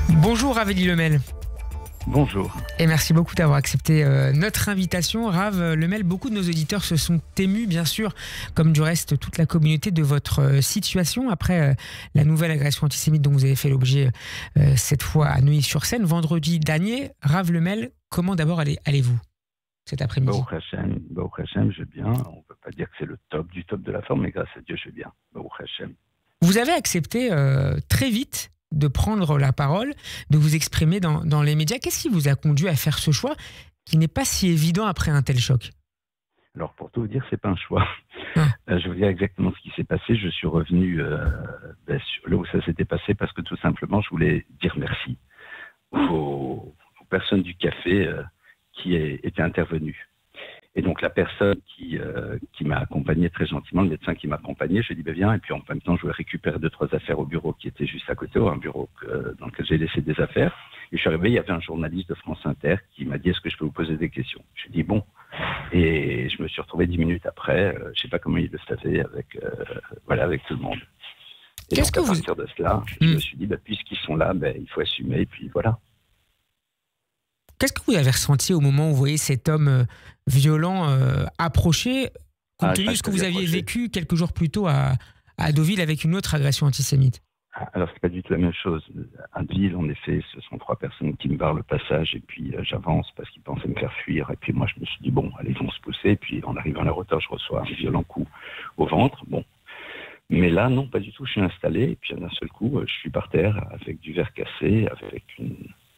Bonjour Rav-Eli Lemel. Bonjour. Et merci beaucoup d'avoir accepté notre invitation. Rav Lemel, beaucoup de nos auditeurs se sont émus, bien sûr, comme du reste toute la communauté, de votre situation après la nouvelle agression antisémite dont vous avez fait l'objet cette fois à Neuilly-sur-Seine, vendredi dernier. Rav Lemel, comment d'abord allez-vous cet après-midi? Baruch Hashem, je vais bien. On ne peut pas dire que c'est le top du top de la forme, mais grâce à Dieu, je vais bien. Baruch Hashem. Vous avez accepté très vite de prendre la parole, de vous exprimer dans les médias. Qu'est-ce qui vous a conduit à faire ce choix qui n'est pas si évident après un tel choc? Alors, pour tout vous dire, c'est pas un choix. Ah. Je vais vous dire exactement ce qui s'est passé. Je suis revenu là où ça s'était passé parce que tout simplement, je voulais dire merci aux personnes du café qui étaient intervenues. Et donc, la personne qui m'a accompagné très gentiment, le médecin qui m'a accompagné, je lui ai dit, viens. Et puis, en même temps, je voulais récupérer 2-3 affaires au bureau qui était juste à côté, un bureau dans lequel j'ai laissé des affaires. Et je suis arrivé, il y avait un journaliste de France Inter qui m'a dit, est-ce que je peux vous poser des questions? Je lui ai dit, bon. Et je me suis retrouvé 10 minutes après, je ne sais pas comment il le savait, avec tout le monde. Et Qu'est-ce donc, que à partir de cela, je me suis dit, puisqu'ils sont là, il faut assumer, et puis voilà. Qu'est-ce que vous avez ressenti au moment où vous voyez cet homme violent approcher, compte tenu de ce que vous aviez vécu quelques jours plus tôt à Deauville avec une autre agression antisémite? Alors, c'est pas du tout la même chose. À Deauville, en effet, ce sont 3 personnes qui me barrent le passage, et puis j'avance parce qu'ils pensaient me faire fuir. Et puis moi, je me suis dit, bon, allez, ils vont se pousser. Et puis, en arrivant à la hauteur, je reçois un violent coup au ventre. Bon. Mais là, non, pas du tout. Je suis installé, et puis d'un seul coup, je suis par terre avec du verre cassé, avec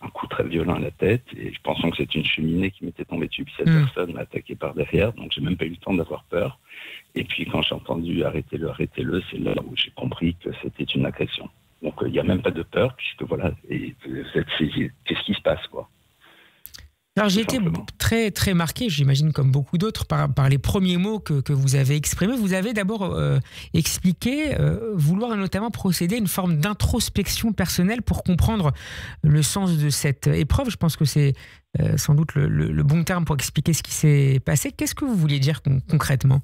un coup très violent à la tête, et je pensais que c'était une cheminée qui m'était tombée dessus, puis cette personne m'a attaqué par derrière, donc j'ai même pas eu le temps d'avoir peur. Et puis quand j'ai entendu arrêtez-le, c'est là où j'ai compris que c'était une agression. Donc il n'y a même pas de peur, puisque voilà, et vous êtes saisi, qu'est-ce qui se passe, quoi. Alors j'ai été très, très marqué, j'imagine comme beaucoup d'autres, par les premiers mots que vous avez exprimés. Vous avez d'abord expliqué vouloir notamment procéder à une forme d'introspection personnelle pour comprendre le sens de cette épreuve. Je pense que c'est sans doute le bon terme pour expliquer ce qui s'est passé. Qu'est-ce que vous vouliez dire concrètement?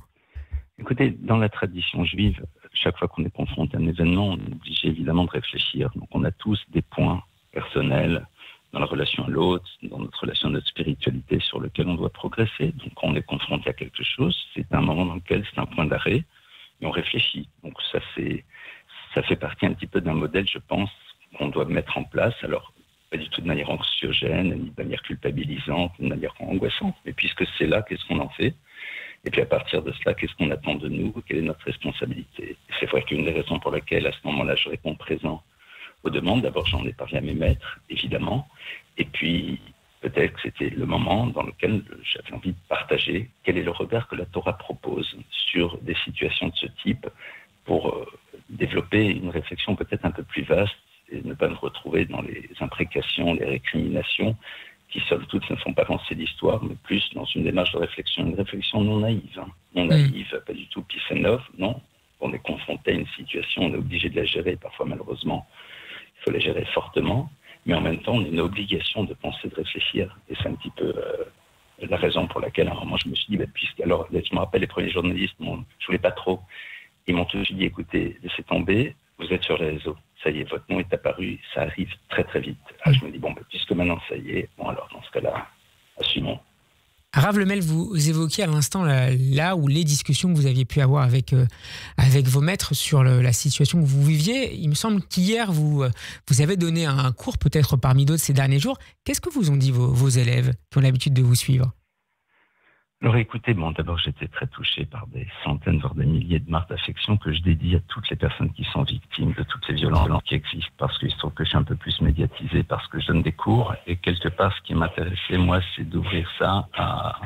Écoutez, dans la tradition juive, chaque fois qu'on est confronté à un événement, on est obligé évidemment de réfléchir. Donc on a tous des points personnels dans la relation à l'autre, dans notre relation à notre spiritualité sur lequel on doit progresser. Donc quand on est confronté à quelque chose, c'est un moment dans lequel c'est un point d'arrêt et on réfléchit. Donc ça fait partie un petit peu d'un modèle, je pense, qu'on doit mettre en place. Alors, pas du tout de manière anxiogène, ni de manière culpabilisante, ni de manière angoissante. Mais puisque c'est là, qu'est-ce qu'on en fait? Et puis à partir de cela, qu'est-ce qu'on attend de nous? Quelle est notre responsabilité? Et c'est vrai qu'une des raisons pour lesquelles, à ce moment-là, je réponds présent aux demandes, d'abord j'en ai parlé à mes maîtres, évidemment, et puis peut-être que c'était le moment dans lequel j'avais envie de partager quel est le regard que la Torah propose sur des situations de ce type pour développer une réflexion peut-être un peu plus vaste et ne pas me retrouver dans les imprécations, les récriminations qui, somme toute, ne font pas avancer l'histoire, mais plus dans une démarche de réflexion, une réflexion non naïve. Non naïve, pas du tout peace and love, non. On est confronté à une situation, on est obligé de la gérer, parfois malheureusement, il faut la gérer fortement, mais en même temps, on a une obligation de penser, de réfléchir. Et c'est un petit peu la raison pour laquelle, à un moment, je me suis dit, alors, je me rappelle, les premiers journalistes, je voulais pas trop, ils m'ont tous dit, écoutez, laissez tomber, vous êtes sur les réseaux, ça y est, votre nom est apparu, ça arrive très très vite. Alors je me dis, puisque maintenant ça y est, alors dans ce cas-là, assumons. Rav Lemel, vous évoquiez à l'instant là où les discussions que vous aviez pu avoir avec vos maîtres sur la situation que vous viviez. Il me semble qu'hier, vous avez donné un cours, peut-être parmi d'autres ces derniers jours. Qu'est-ce que vous ont dit vos élèves qui ont l'habitude de vous suivre? Alors écoutez, d'abord j'étais très touché par des centaines, voire des milliers de marques d'affection que je dédie à toutes les personnes qui sont victimes de toutes ces violences qui existent, parce qu'il se trouve que je suis un peu plus médiatisé, parce que je donne des cours, et quelque part ce qui m'intéressait, moi, c'est d'ouvrir ça à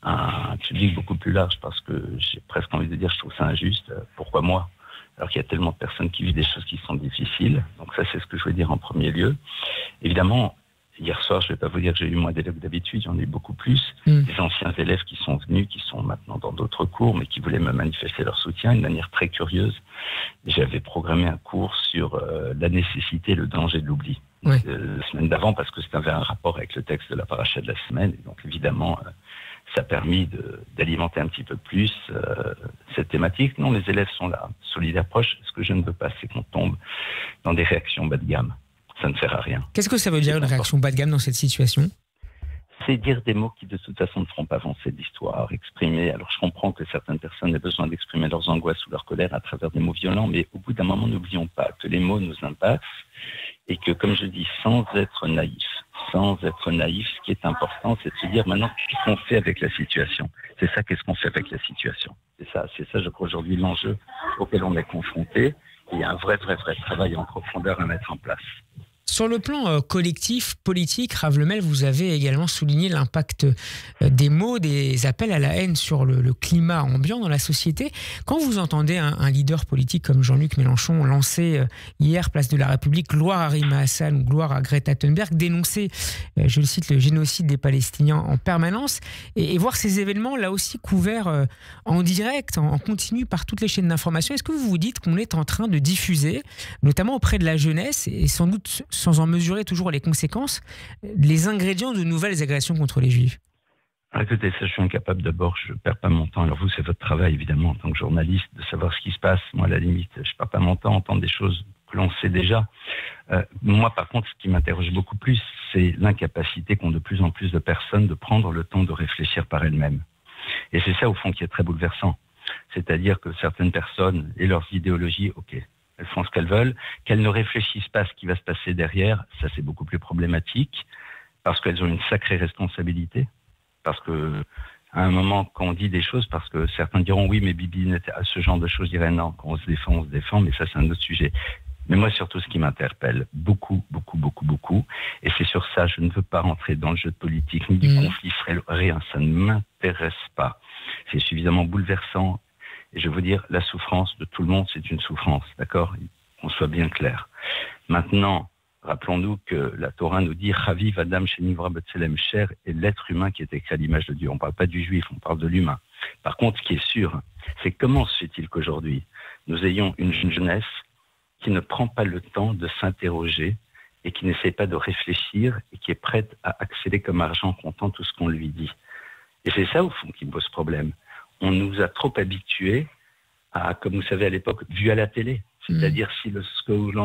un public beaucoup plus large, parce que j'ai presque envie de dire, je trouve ça injuste. Pourquoi moi? Alors qu'il y a tellement de personnes qui vivent des choses qui sont difficiles. Donc ça, c'est ce que je veux dire en premier lieu. Évidemment, hier soir, je ne vais pas vous dire que j'ai eu moins d'élèves que d'habitude, il y en a eu beaucoup plus. Des anciens élèves qui sont venus, qui sont maintenant dans d'autres cours, mais qui voulaient me manifester leur soutien d'une manière très curieuse. J'avais programmé un cours sur la nécessité et le danger de l'oubli. La semaine d'avant, parce que c'était un rapport avec le texte de la paracha de la semaine. Et donc évidemment, ça a permis d'alimenter un petit peu plus cette thématique. Non, les élèves sont là, solidaires, proches. Ce que je ne veux pas, c'est qu'on tombe dans des réactions bas de gamme. ça ne sert à rien. Qu'est-ce que ça veut dire une réaction bas de gamme dans cette situation ? C'est dire des mots qui de toute façon ne feront pas avancer l'histoire, exprimer. Alors je comprends que certaines personnes aient besoin d'exprimer leurs angoisses ou leur colère à travers des mots violents, mais au bout d'un moment, n'oublions pas que les mots nous impactent et que, comme je dis, sans être naïf, ce qui est important, c'est de se dire maintenant qu'est-ce qu'on fait avec la situation. C'est ça, qu'est-ce qu'on fait avec la situation. C'est ça, je crois, aujourd'hui l'enjeu auquel on est confronté. Et il y a un vrai travail en profondeur à mettre en place. Sur le plan collectif, politique, Ravlemel, vous avez également souligné l'impact des mots, des appels à la haine sur le climat ambiant dans la société. Quand vous entendez un leader politique comme Jean-Luc Mélenchon lancer hier, place de la République, gloire à Rima Hassan ou gloire à Greta Thunberg, dénoncer, je le cite, le génocide des Palestiniens en permanence, et voir ces événements là aussi couverts en direct, en continu par toutes les chaînes d'information, est-ce que vous vous dites qu'on est en train de diffuser, notamment auprès de la jeunesse, et sans doute sans en mesurer toujours les conséquences, les ingrédients de nouvelles agressions contre les Juifs? Écoutez, ça, je suis incapable. D'abord, je ne perds pas mon temps. Alors vous, c'est votre travail, évidemment, en tant que journaliste, de savoir ce qui se passe. Moi, à la limite, je ne perds pas mon temps à entendre des choses que l'on sait déjà. Moi, par contre, ce qui m'interroge beaucoup plus, c'est l'incapacité qu'ont de plus en plus de personnes de prendre le temps de réfléchir par elles-mêmes. Et c'est ça, au fond, qui est très bouleversant. C'est-à-dire que certaines personnes et leurs idéologies, ok, elles font ce qu'elles veulent, qu'elles ne réfléchissent pas à ce qui va se passer derrière, ça c'est beaucoup plus problématique, parce qu'elles ont une sacrée responsabilité, parce que à un moment, quand on dit des choses, parce que certains diront oui, mais Bibi n'était à ce genre de choses, je dirais non, quand on se défend, mais ça c'est un autre sujet. Mais moi, surtout, ce qui m'interpelle beaucoup, et c'est sur ça, je ne veux pas rentrer dans le jeu de politique, ni du conflit, rien, ça ne m'intéresse pas. C'est suffisamment bouleversant. Et je veux dire, la souffrance de tout le monde, c'est une souffrance, d'accord ? Qu'on soit bien clair. Maintenant, rappelons-nous que la Torah nous dit « Chaviv Adam Shenivra B'Tselem Cher » est l'être humain qui est écrit à l'image de Dieu. On ne parle pas du juif, on parle de l'humain. Par contre, ce qui est sûr, c'est comment se fait-il qu'aujourd'hui, nous ayons une jeunesse qui ne prend pas le temps de s'interroger et qui n'essaie pas de réfléchir et qui est prête à accéder comme argent comptant tout ce qu'on lui dit. Et c'est ça, au fond, qui me pose problème. On nous a trop habitués à, comme vous savez à l'époque, vu à la télé. C'est-à-dire,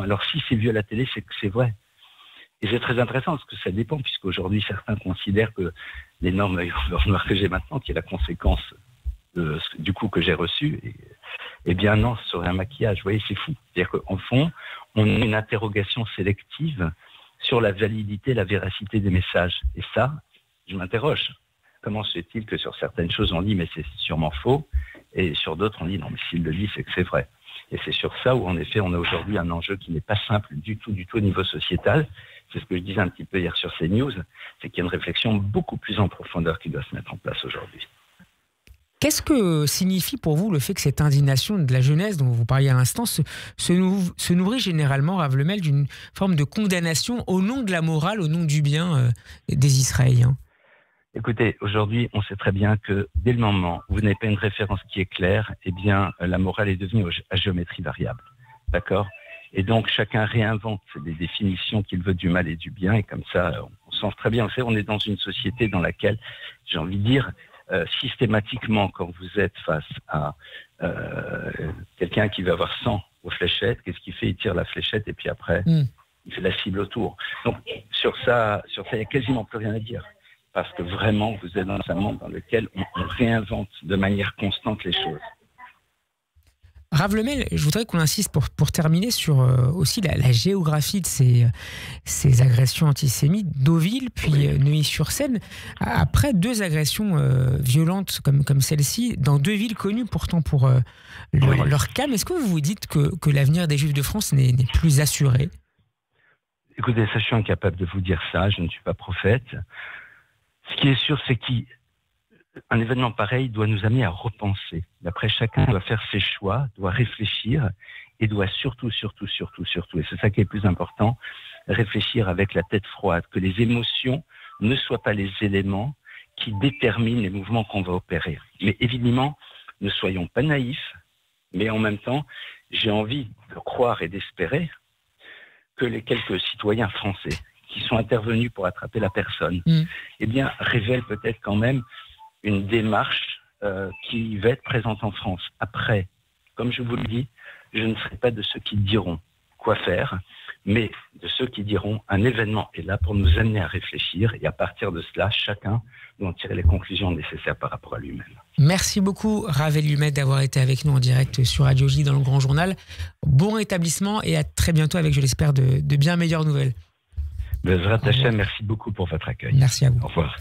alors si c'est vu à la télé, c'est que c'est vrai. Et c'est très intéressant, parce que ça dépend, puisqu'aujourd'hui, certains considèrent que l'énorme noir que j'ai maintenant, qui est la conséquence du coup que j'ai reçu, eh bien non, ce serait un maquillage. Vous voyez, c'est fou. C'est-à-dire qu'en fond, on a une interrogation sélective sur la validité, la véracité des messages. Et ça, je m'interroge. Comment se fait-il que sur certaines choses, on dit « mais c'est sûrement faux » et sur d'autres, on dit « non, mais s'il le dit, c'est que c'est vrai ». Et c'est sur ça où, en effet, on a aujourd'hui un enjeu qui n'est pas simple du tout au niveau sociétal. C'est ce que je disais un petit peu hier sur CNews, c'est qu'il y a une réflexion beaucoup plus en profondeur qui doit se mettre en place aujourd'hui. Qu'est-ce que signifie pour vous le fait que cette indignation de la jeunesse dont vous parliez à l'instant se nourrit généralement, Ravlemel, d'une forme de condamnation au nom de la morale, au nom du bien des Israéliens? Écoutez, aujourd'hui, on sait très bien que dès le moment où vous n'avez pas une référence qui est claire, eh bien, la morale est devenue à géométrie variable. D'accord ? Et donc, chacun réinvente des définitions qu'il veut du mal et du bien. Et comme ça, on sent très bien. Vous savez, on est dans une société dans laquelle, j'ai envie de dire, systématiquement, quand vous êtes face à quelqu'un qui va avoir 100 aux fléchettes, qu'est-ce qu'il fait ? Il tire la fléchette et puis après, il fait la cible autour. Donc, sur ça, il n'y a quasiment plus rien à dire. Parce que vraiment, vous êtes dans un monde dans lequel on réinvente de manière constante les choses. Ravlemel, je voudrais qu'on insiste pour terminer sur aussi la géographie de ces agressions antisémites. Deauville, puis Neuilly-sur-Seine. Après deux agressions violentes comme celle-ci, dans deux villes connues pourtant pour leur calme, est-ce que vous vous dites que l'avenir des Juifs de France n'est plus assuré ? Écoutez, ça, je suis incapable de vous dire ça. Je ne suis pas prophète. Ce qui est sûr, c'est qu'un événement pareil doit nous amener à repenser. Après, chacun doit faire ses choix, doit réfléchir et doit surtout, et c'est ça qui est le plus important, réfléchir avec la tête froide, que les émotions ne soient pas les éléments qui déterminent les mouvements qu'on va opérer. Mais évidemment, ne soyons pas naïfs, mais en même temps, j'ai envie de croire et d'espérer que les quelques citoyens français qui sont intervenus pour attraper la personne, eh bien, révèlent peut-être quand même une démarche qui va être présente en France. Après, comme je vous le dis, je ne serai pas de ceux qui diront quoi faire. mais de ceux qui diront un événement est là pour nous amener à réfléchir et à partir de cela, chacun doit en tirer les conclusions nécessaires par rapport à lui-même. Merci beaucoup Rav Elioumet d'avoir été avec nous en direct sur Radio J dans le Grand Journal. Bon rétablissement et à très bientôt avec, je l'espère, de bien meilleures nouvelles. Bezrat Hashem, merci beaucoup pour votre accueil. Merci à vous. Au revoir.